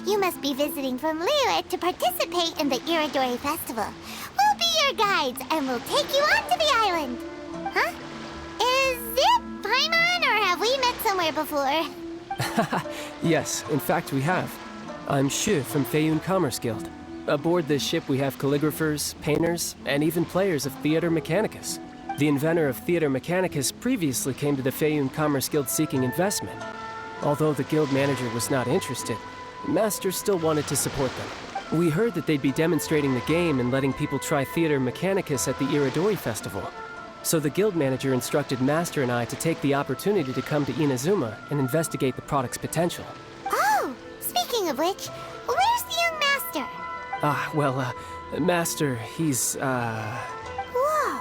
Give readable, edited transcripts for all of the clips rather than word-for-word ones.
You must be visiting from Liyue to participate in the Irodori Festival. We'll be your guides, and we'll take you onto the island. Huh? Is it Paimon, or have we met somewhere before? Yes, in fact we have. I'm Shu from Feiyun Commerce Guild. Aboard this ship we have calligraphers, painters, and even players of Theater Mechanicus. The inventor of Theater Mechanicus previously came to the Feiyun Commerce Guild seeking investment. Although the guild manager was not interested, Master still wanted to support them. We heard that they'd be demonstrating the game and letting people try Theater Mechanicus at the Irodori Festival. So the guild manager instructed Master and I to take the opportunity to come to Inazuma and investigate the product's potential. Oh, speaking of which, where's the young master? Master, he's, Whoa!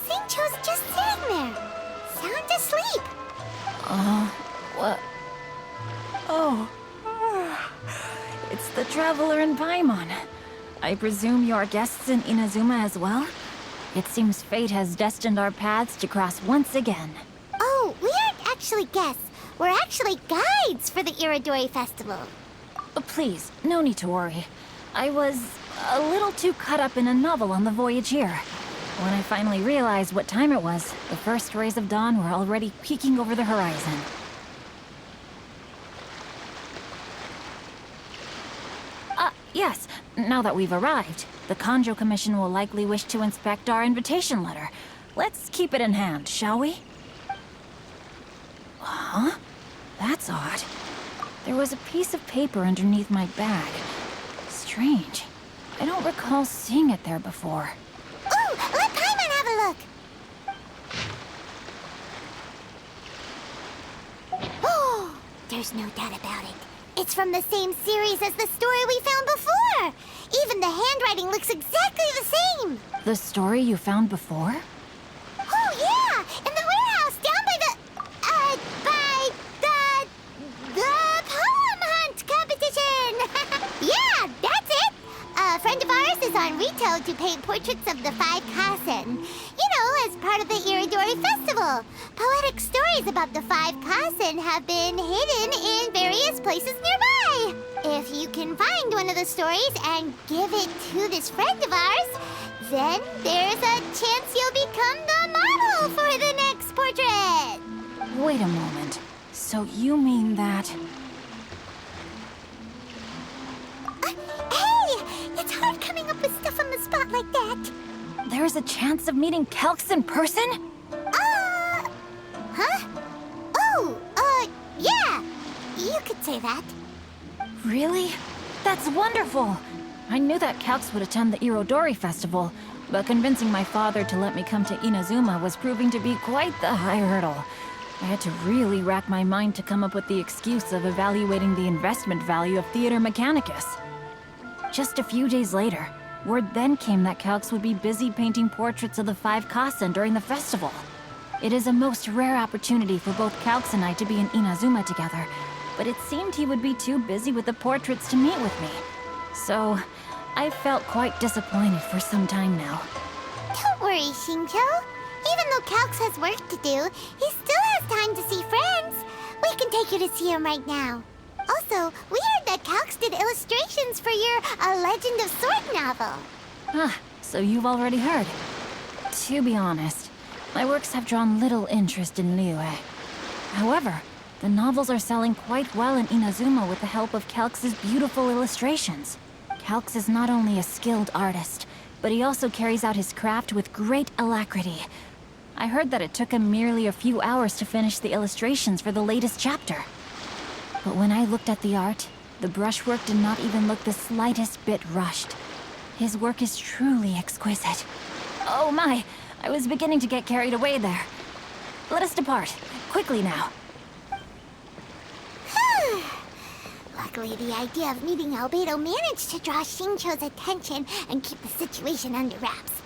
Xingqiu's just sitting there, sound asleep. What? Oh. It's the Traveler and Paimon. I presume you're guests in Inazuma as well? It seems fate has destined our paths to cross once again. Oh, we aren't actually guests. We're actually guides for the Irodori Festival. Please, no need to worry. I was a little too caught up in a novel on the voyage here. When I finally realized what time it was, the first rays of dawn were already peeking over the horizon. Yes, now that we've arrived, the Kanjo Commission will likely wish to inspect our invitation letter. Let's keep it in hand, shall we? Huh? That's odd. There was a piece of paper underneath my bag. Strange. I don't recall seeing it there before. Oh, let Paimon have a look! Oh, there's no doubt about it. It's from the same series as the story we found before! Even the handwriting looks exactly the same! The story you found before? Oh, yeah! In the warehouse down by the poem hunt competition! Yeah, that's it! A friend of ours is on Rito to paint portraits of the five Kasen. You know, as part of the Irodori Festival. Poetic stories about the five Kasen have been hidden in various places nearby. If you can find one of the stories and give it to this friend of ours, then there's a chance you'll become the model for the next portrait. Wait a moment. So you mean that... Hey! It's hard coming up with stuff on the spot like that. There's a chance of meeting Calx in person? Huh? Oh, yeah. You could say that. Really? That's wonderful! I knew that Calx would attend the Irodori Festival, but convincing my father to let me come to Inazuma was proving to be quite the high hurdle. I had to really rack my mind to come up with the excuse of evaluating the investment value of Theater Mechanicus. Just a few days later, word then came that Calx would be busy painting portraits of the five Kasen during the festival. It is a most rare opportunity for both Calx and I to be in Inazuma together, but it seemed he would be too busy with the portraits to meet with me. So, I felt quite disappointed for some time now. Don't worry, Xingqiu. Even though Calx has work to do, he still has time to see friends. We can take you to see him right now. Also, we heard that Calx did illustrations for your A Legend of Sword novel. So you've already heard. To be honest, my works have drawn little interest in Liyue. However, the novels are selling quite well in Inazuma with the help of Calx's beautiful illustrations. Calx is not only a skilled artist, but he also carries out his craft with great alacrity. I heard that it took him merely a few hours to finish the illustrations for the latest chapter. But when I looked at the art, the brushwork did not even look the slightest bit rushed. His work is truly exquisite. Oh my, I was beginning to get carried away there. Let us depart, quickly now. Luckily, the idea of meeting Albedo managed to draw Xingqiu's attention and keep the situation under wraps.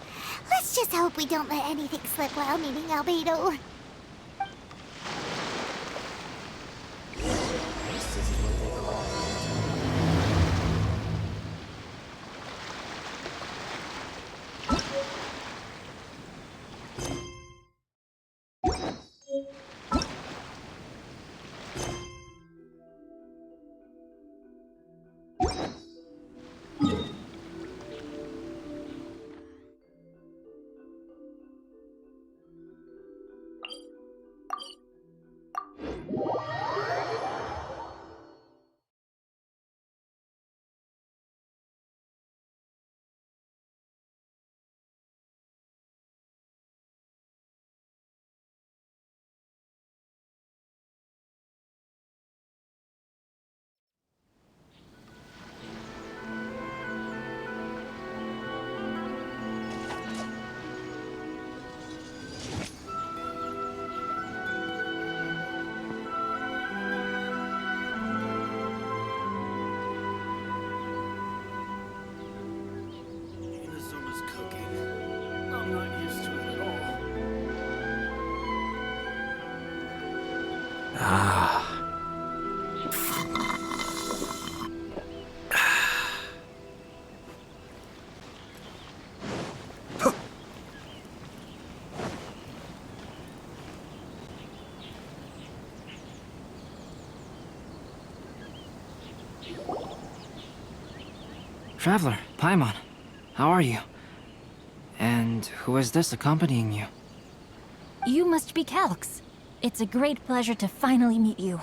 Let's just hope we don't let anything slip while meeting Albedo. Traveler, Paimon, how are you? And who is this accompanying you? You must be Calx. It's a great pleasure to finally meet you.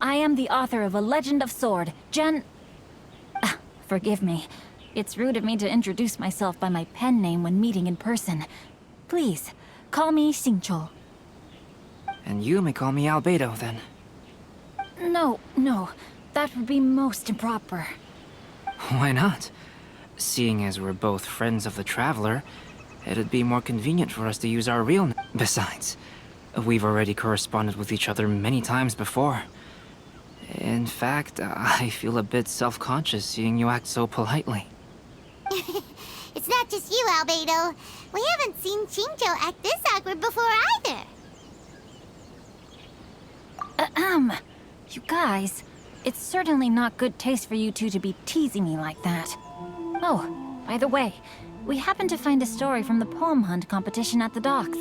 I am the author of A Legend of Sword, Forgive me. It's rude of me to introduce myself by my pen name when meeting in person. Please, call me Xingqiu. And you may call me Albedo, then. No, that would be most improper. Why not? Seeing as we're both friends of the Traveler, it'd be more convenient for us to use our real name. Besides, we've already corresponded with each other many times before. In fact, I feel a bit self-conscious seeing you act so politely. It's not just you, Albedo. We haven't seen Xingqiu act this awkward before either. You guys, it's certainly not good taste for you two to be teasing me like that. Oh, by the way, we happened to find a story from the poem hunt competition at the docks.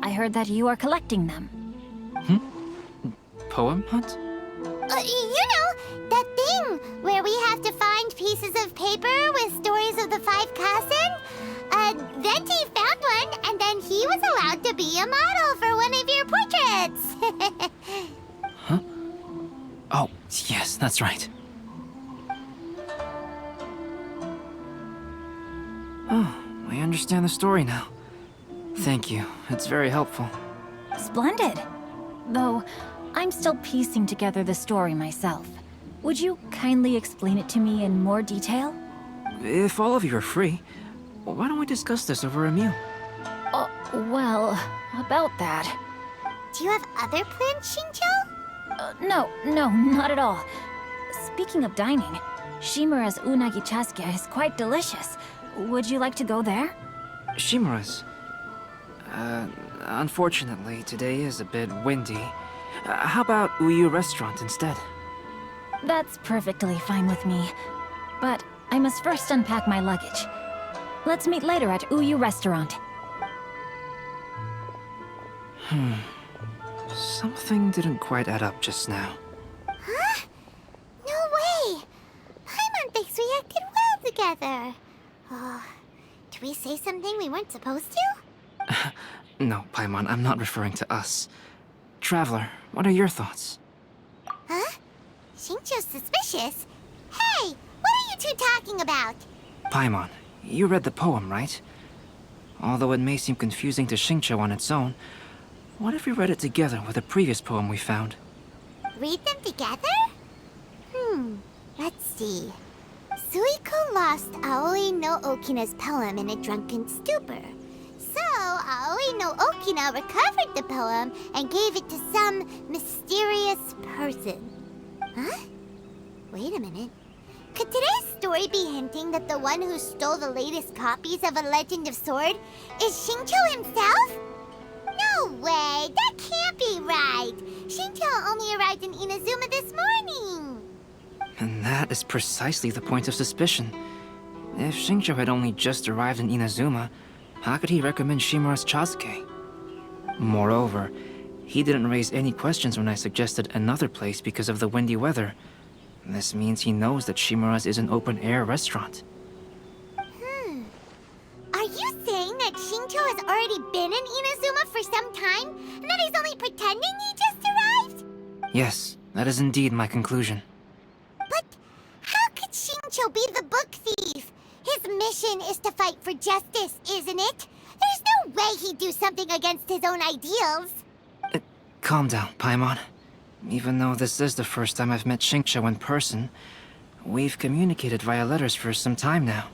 I heard that you are collecting them. Poem hunt? You know, that thing where we have to find pieces of paper with stories of the 5 Kasen? Venti found one, and then he was allowed to be a model for one of your portraits. Huh? Oh, yes, that's right. Oh, I understand the story now. Thank you. It's very helpful. Splendid. Though, I'm still piecing together the story myself. Would you kindly explain it to me in more detail? If all of you are free, why don't we discuss this over a meal? Well, about that. Do you have other plans, Xingqiu? No, not at all. Speaking of dining, Shimura's unagi chasuke is quite delicious. Would you like to go there? Shimura's. Unfortunately, today is a bit windy. How about Uyu Restaurant instead? That's perfectly fine with me. But I must first unpack my luggage. Let's meet later at Uyu Restaurant. Something didn't quite add up just now. Huh? No way! Paimon thinks we acted well together. Oh, did we say something we weren't supposed to? No, Paimon, I'm not referring to us. Traveler, what are your thoughts? Huh? Xingqiu's suspicious? Hey, what are you two talking about? Paimon, you read the poem, right? Although it may seem confusing to Xingqiu on its own, what if we read it together with a previous poem we found? Read them together? Let's see. Suiko lost Aoi no Okina's poem in a drunken stupor. So, Aoi no Okina recovered the poem and gave it to some mysterious person. Huh? Wait a minute. Could today's story be hinting that the one who stole the latest copies of A Legend of Sword is Xingqiu himself? No way! That can't be right! Xingqiu only arrived in Inazuma this morning! And that is precisely the point of suspicion. If Xingqiu had only just arrived in Inazuma, how could he recommend Shimura's chasuke? Moreover, he didn't raise any questions when I suggested another place because of the windy weather. This means he knows that Shimura's is an open-air restaurant. Are you saying that Xingqiu has already been in Inazuma for some time, and that he's only pretending he just arrived? Yes, that is indeed my conclusion. But how could Xingqiu be the book thief? His mission is to fight for justice, isn't it? There's no way he'd do something against his own ideals. Calm down, Paimon. Even though this is the first time I've met Xingqiu in person, we've communicated via letters for some time now.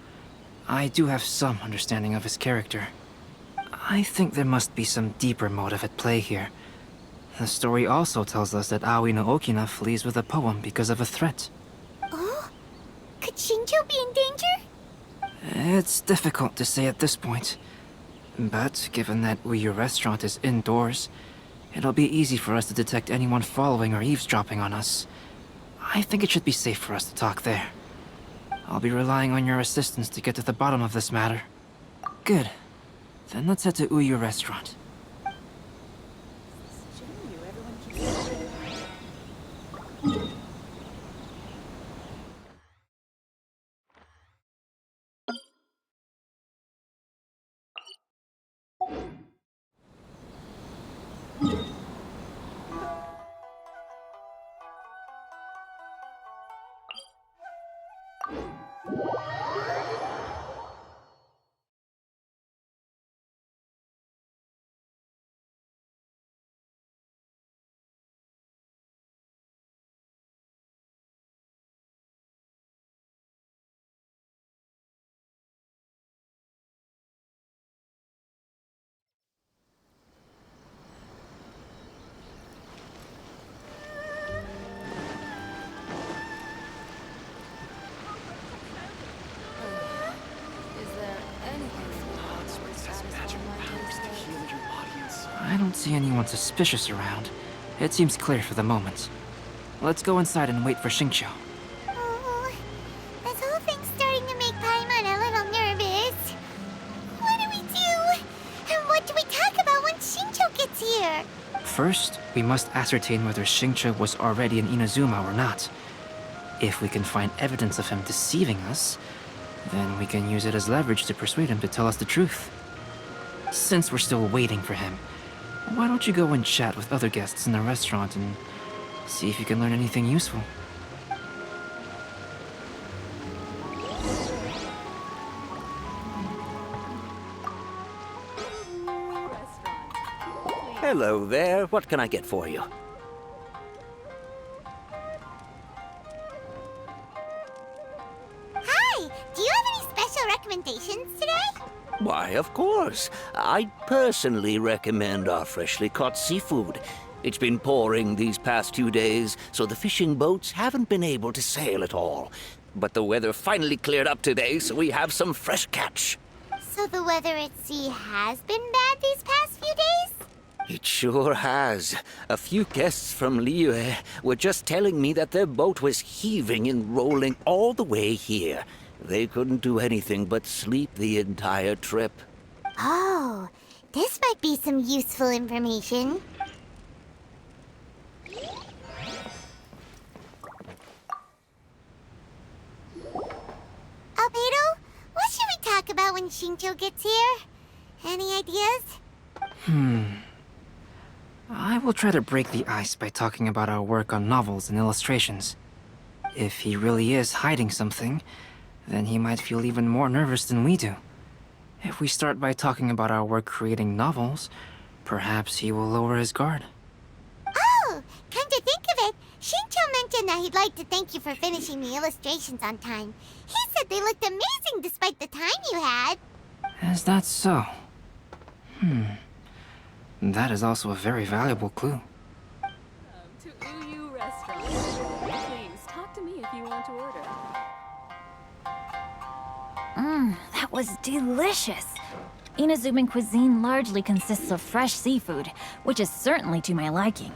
I do have some understanding of his character. I think there must be some deeper motive at play here. The story also tells us that Aoi no Okina flees with a poem because of a threat. Oh? Could Xingqiu be in danger? It's difficult to say at this point. But given that Uyu Restaurant is indoors, it'll be easy for us to detect anyone following or eavesdropping on us. I think it should be safe for us to talk there. I'll be relying on your assistance to get to the bottom of this matter. Good. Then let's head to Uyu Restaurant. don't see anyone suspicious around. It seems clear for the moment. Let's go inside and wait for Xingqiu. Oh, this whole thing's starting to make Paimon a little nervous. What do we do? And what do we talk about when Xingqiu gets here? First, we must ascertain whether Xingqiu was already in Inazuma or not. If we can find evidence of him deceiving us, then we can use it as leverage to persuade him to tell us the truth. Since we're still waiting for him, why don't you go and chat with other guests in the restaurant and see if you can learn anything useful? Hello there. What can I get for you? Hi, do you have any special recommendations today? Why, of course. I'd personally recommend our freshly caught seafood. It's been pouring these past 2 days, so the fishing boats haven't been able to sail at all. But the weather finally cleared up today, so we have some fresh catch. So the weather at sea has been bad these past few days? It sure has. A few guests from Liyue were just telling me that their boat was heaving and rolling all the way here. They couldn't do anything but sleep the entire trip. Oh, this might be some useful information. Albedo, what should we talk about when Xingqiu gets here? Any ideas? I will try to break the ice by talking about our work on novels and illustrations. If he really is hiding something, then he might feel even more nervous than we do. If we start by talking about our work creating novels, perhaps he will lower his guard. Oh, come to think of it, Xingqiu mentioned that he'd like to thank you for finishing the illustrations on time. He said they looked amazing despite the time you had. Is that so? That is also a very valuable clue. To Uyu Restaurant. Please, talk to me if you want to order. That was delicious. Inazuman cuisine largely consists of fresh seafood, which is certainly to my liking.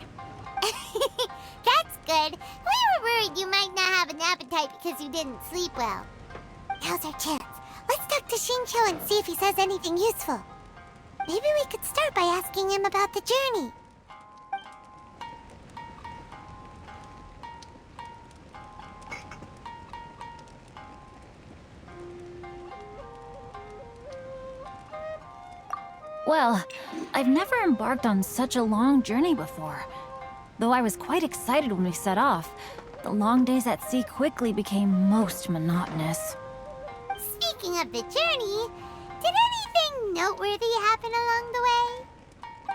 That's good. We were worried you might not have an appetite because you didn't sleep well. Now's our chance. Let's talk to Xingqiu and see if he says anything useful. Maybe we could start by asking him about the journey. Well, I've never embarked on such a long journey before. Though I was quite excited when we set off, the long days at sea quickly became most monotonous. Speaking of the journey, did anything noteworthy happen along the way?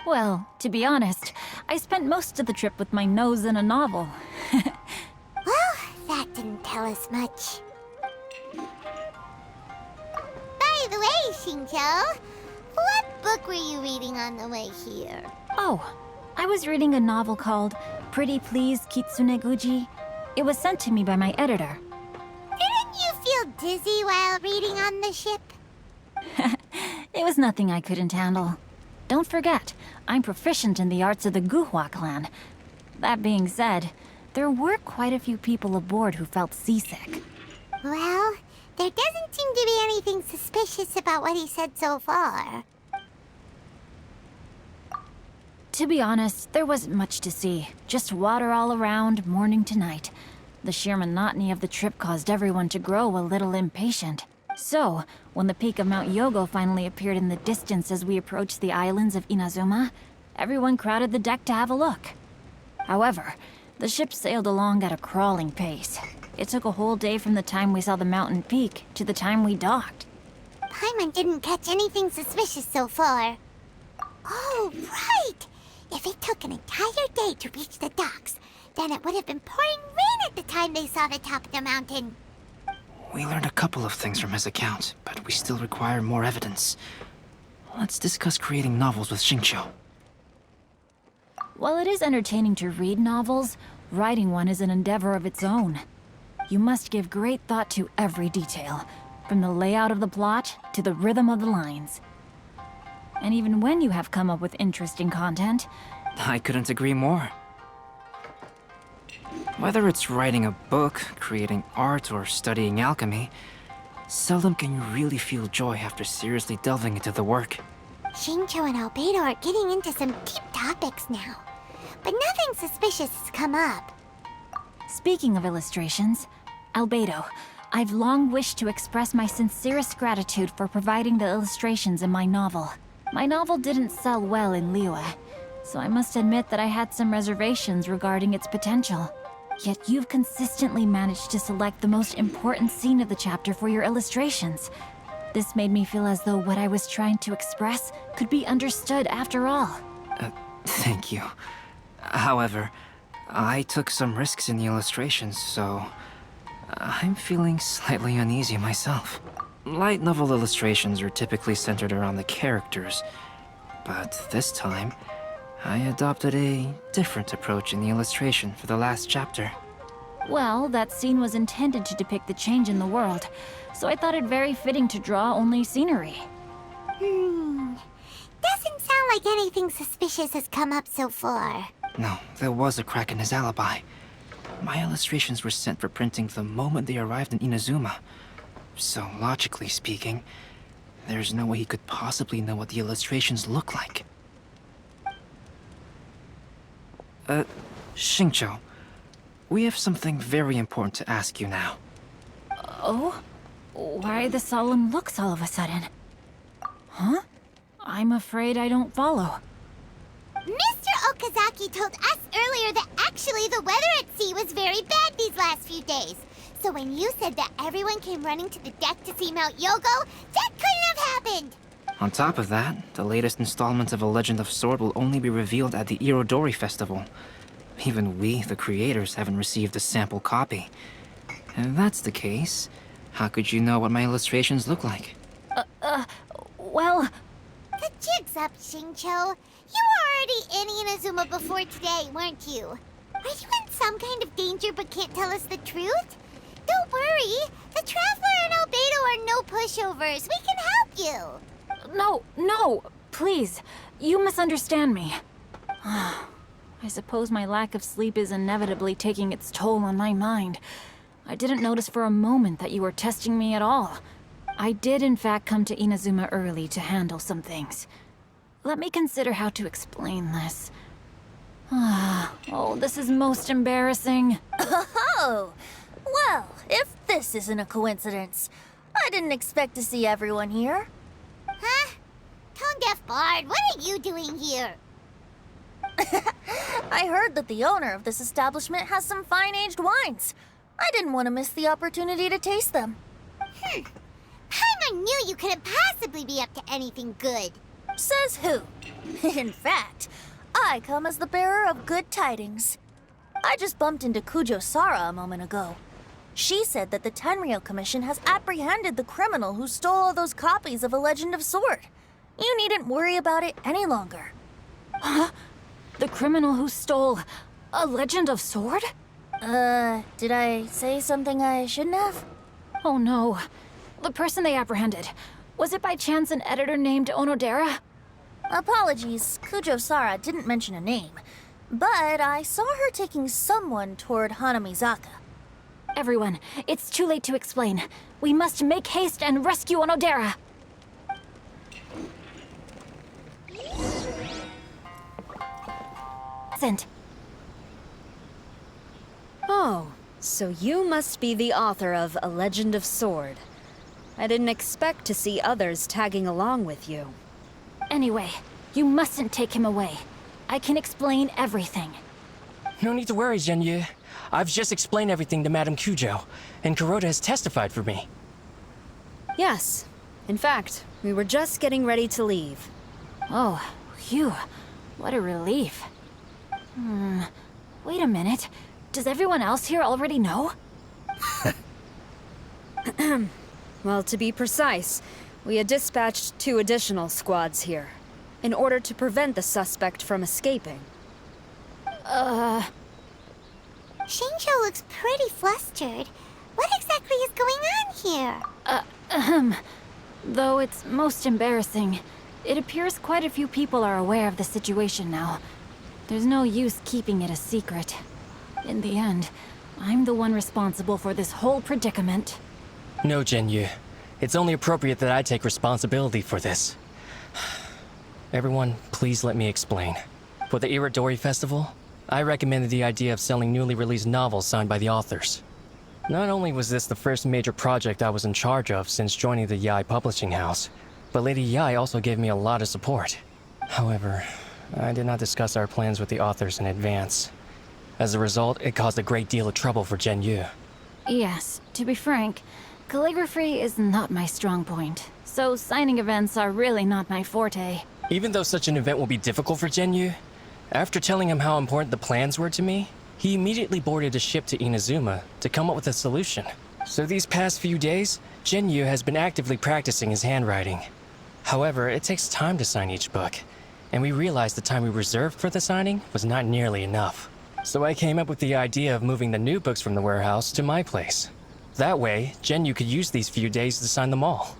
Well, to be honest, I spent most of the trip with my nose in a novel. Well, that didn't tell us much. By the way, Xingqiu, what book were you reading on the way here? Oh, I was reading a novel called Pretty Please Kitsune Guji. It was sent to me by my editor. Didn't you feel dizzy while reading on the ship? It was nothing I couldn't handle. Don't forget, I'm proficient in the arts of the Guhua clan. That being said, there were quite a few people aboard who felt seasick. Well, there doesn't seem to be anything suspicious about what he said so far. To be honest, there wasn't much to see. Just water all around, morning to night. The sheer monotony of the trip caused everyone to grow a little impatient. So, when the peak of Mount Yogo finally appeared in the distance as we approached the islands of Inazuma, everyone crowded the deck to have a look. However, the ship sailed along at a crawling pace. It took a whole day from the time we saw the mountain peak to the time we docked. Paimon didn't catch anything suspicious so far. Oh, right! If it took an entire day to reach the docks, then it would have been pouring rain at the time they saw the top of the mountain. We learned a couple of things from his account, but we still require more evidence. Let's discuss creating novels with Xingqiu. While it is entertaining to read novels, writing one is an endeavor of its own. You must give great thought to every detail, from the layout of the plot to the rhythm of the lines. And even when you have come up with interesting content. I couldn't agree more. Whether it's writing a book, creating art, or studying alchemy, seldom can you really feel joy after seriously delving into the work. Xingqiu and Albedo are getting into some deep topics now. But nothing suspicious has come up. Speaking of illustrations, Albedo, I've long wished to express my sincerest gratitude for providing the illustrations in my novel. My novel didn't sell well in Liyue, so I must admit that I had some reservations regarding its potential. Yet you've consistently managed to select the most important scene of the chapter for your illustrations. This made me feel as though what I was trying to express could be understood after all. Thank you. However, I took some risks in the illustrations, so I'm feeling slightly uneasy myself. Light novel illustrations are typically centered around the characters, but this time, I adopted a different approach in the illustration for the last chapter. Well, that scene was intended to depict the change in the world, so I thought it very fitting to draw only scenery. Doesn't sound like anything suspicious has come up so far. No, there was a crack in his alibi. My illustrations were sent for printing the moment they arrived in Inazuma. So, logically speaking, there's no way he could possibly know what the illustrations look like. Xingqiu, we have something very important to ask you now. Oh? Why the solemn looks all of a sudden? Huh? I'm afraid I don't follow. Mr. Okazaki told us earlier that actually the weather at sea was very bad these last few days. So when you said that everyone came running to the deck to see Mount Yogo, that couldn't have happened! On top of that, the latest installment of A Legend of Sword will only be revealed at the Irodori festival. Even we, the creators, haven't received a sample copy. And if that's the case, how could you know what my illustrations look like? Well... The jig's up, Xingqiu. You were already in Inazuma before today, weren't you? Are you in some kind of danger but can't tell us the truth? Don't worry. The Traveler and Albedo are no pushovers. We can help you. No, please. You misunderstand me. I suppose my lack of sleep is inevitably taking its toll on my mind. I didn't notice for a moment that you were testing me at all. I did in fact come to Inazuma early to handle some things. Let me consider how to explain this. Oh, this is most embarrassing. Oh, well, if this isn't a coincidence, I didn't expect to see everyone here. Huh? Tone-deaf bard, what are you doing here? I heard that the owner of this establishment has some fine-aged wines. I didn't want to miss the opportunity to taste them. Paimon knew you couldn't possibly be up to anything good. Says who? In fact, I come as the bearer of good tidings. I just bumped into Kujo Sara a moment ago. She said that the Tenryou Commission has apprehended the criminal who stole all those copies of A Legend of Sword. You needn't worry about it any longer. Huh? The criminal who stole A Legend of Sword? Did I say something I shouldn't have? Oh no. The person they apprehended. Was it by chance an editor named Onodera? Apologies, Kujo Sara didn't mention a name. But I saw her taking someone toward Hanamizaka. Everyone, it's too late to explain. We must make haste and rescue Onodera. Sent. Oh, so you must be the author of A Legend of Sword. I didn't expect to see others tagging along with you. Anyway, you mustn't take him away. I can explain everything. No need to worry, Zhenyu. I've just explained everything to Madame Kujo, and Kuroda has testified for me. Yes. In fact, we were just getting ready to leave. Oh, phew. What a relief. Wait a minute. Does everyone else here already know? Well, to be precise, we had dispatched 2 additional squads here, in order to prevent the suspect from escaping. Xingqiu looks pretty flustered. What exactly is going on here? Though it's most embarrassing, It appears quite a few people are aware of the situation now. There's no use keeping it a secret. In the end, I'm the one responsible for this whole predicament. No, Genyu. It's only appropriate that I take responsibility for this. Everyone, please let me explain. For the Irodori Festival, I recommended the idea of selling newly released novels signed by the authors. Not only was this the first major project I was in charge of since joining the Yae publishing house, but Lady Yae also gave me a lot of support. However, I did not discuss our plans with the authors in advance. As a result, it caused a great deal of trouble for Genyu. Yes, to be frank, calligraphy is not my strong point, so signing events are really not my forte. Even though such an event will be difficult for Genyu, after telling him how important the plans were to me, he immediately boarded a ship to Inazuma to come up with a solution. So these past few days, Genyu has been actively practicing his handwriting. However, it takes time to sign each book, and we realized the time we reserved for the signing was not nearly enough. So I came up with the idea of moving the new books from the warehouse to my place. That way, Genyu could use these few days to sign them all.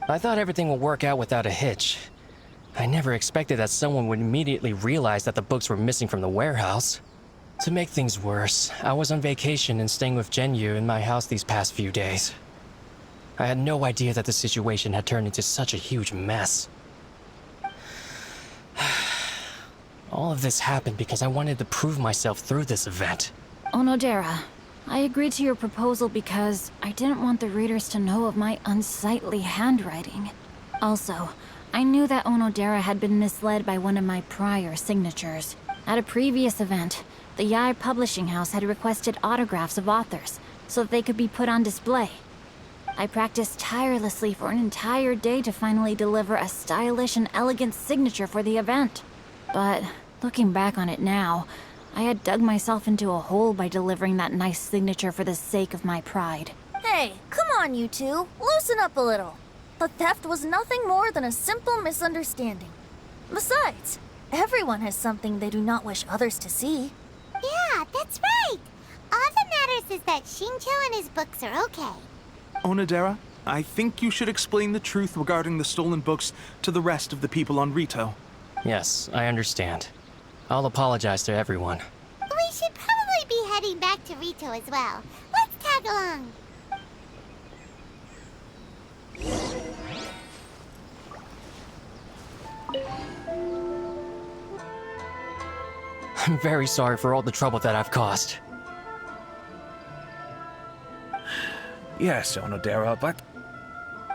I thought everything would work out without a hitch. I never expected that someone would immediately realize that the books were missing from the warehouse. To make things worse, I was on vacation and staying with Genyu in my house these past few days. I had no idea that the situation had turned into such a huge mess. All of this happened because I wanted to prove myself through this event. Onodera, I agreed to your proposal because I didn't want the readers to know of my unsightly handwriting. Also, I knew that Onodera had been misled by one of my prior signatures. At a previous event, the Yae publishing house had requested autographs of authors so that they could be put on display. I practiced tirelessly for an entire day to finally deliver a stylish and elegant signature for the event. But looking back on it now, I had dug myself into a hole by delivering that nice signature for the sake of my pride. Hey, come on, you two. Loosen up a little. The theft was nothing more than a simple misunderstanding. Besides, everyone has something they do not wish others to see. Yeah, that's right. All that matters is that Shincho and his books are okay. Onodera, I think you should explain the truth regarding the stolen books to the rest of the people on Rito. Yes, I understand. I'll apologize to everyone. We should probably be heading back to Rito as well. Let's tag along. I'm very sorry for all the trouble that I've caused. Yes, Onodera, but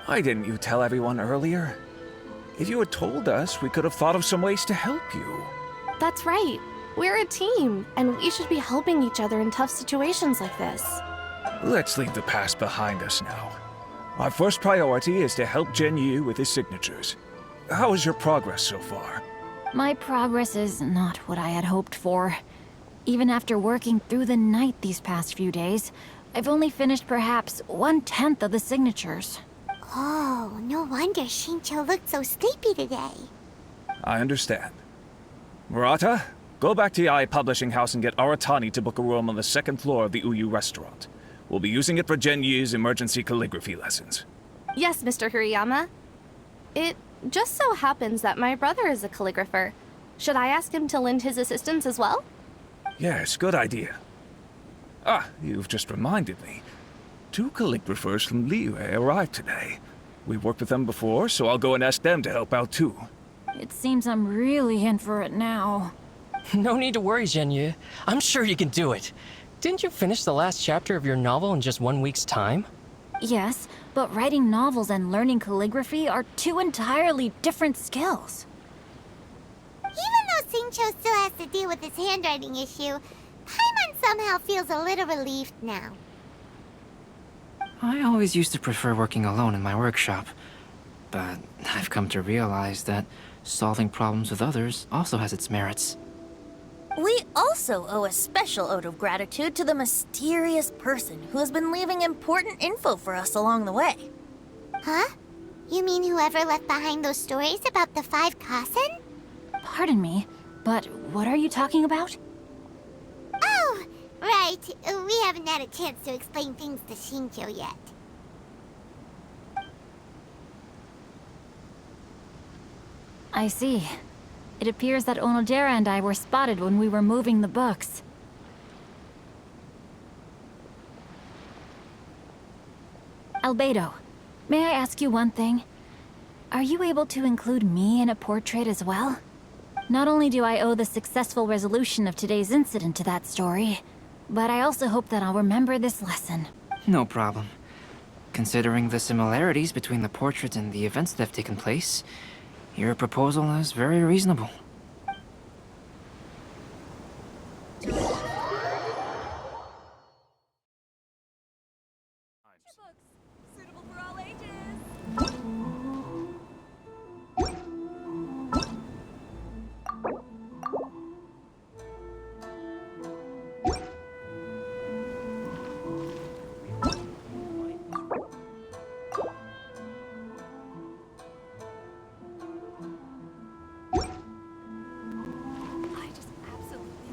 why didn't you tell everyone earlier? If you had told us, we could have thought of some ways to help you. That's right. We're a team, and we should be helping each other in tough situations like this. Let's leave the past behind us now. Our first priority is to help Genyu with his signatures. How is your progress so far? My progress is not what I had hoped for. Even after working through the night these past few days, I've only finished perhaps 1/10 of the signatures. Oh, no wonder Shincho looked so sleepy today. I understand. Murata, go back to Yae Publishing House and get Aratani to book a room on the second floor of the Uyu restaurant. We'll be using it for Genyu's emergency calligraphy lessons. Yes, Mr. Hirayama. It just so happens that my brother is a calligrapher. Should I ask him to lend his assistance as well? Yes, good idea. Ah, you've just reminded me. 2 calligraphers from Liyue arrived today. We've worked with them before, so I'll go and ask them to help out too. It seems I'm really in for it now. No need to worry, Genyu. I'm sure you can do it. Didn't you finish the last chapter of your novel in just 1 week's time? Yes, but writing novels and learning calligraphy are 2 entirely different skills. Even though Shincho still has to deal with his handwriting issue, Paimon somehow feels a little relieved now. I always used to prefer working alone in my workshop, but I've come to realize that solving problems with others also has its merits. We also owe a special ode of gratitude to the mysterious person who has been leaving important info for us along the way. Huh? You mean whoever left behind those stories about the 5 Kasen? Pardon me, but what are you talking about? Oh, right. We haven't had a chance to explain things to Shincho yet. I see. It appears that Onodera and I were spotted when we were moving the books. Albedo, may I ask you one thing? Are you able to include me in a portrait as well? Not only do I owe the successful resolution of today's incident to that story, but I also hope that I'll remember this lesson. No problem. Considering the similarities between the portrait and the events that have taken place, your proposal is very reasonable.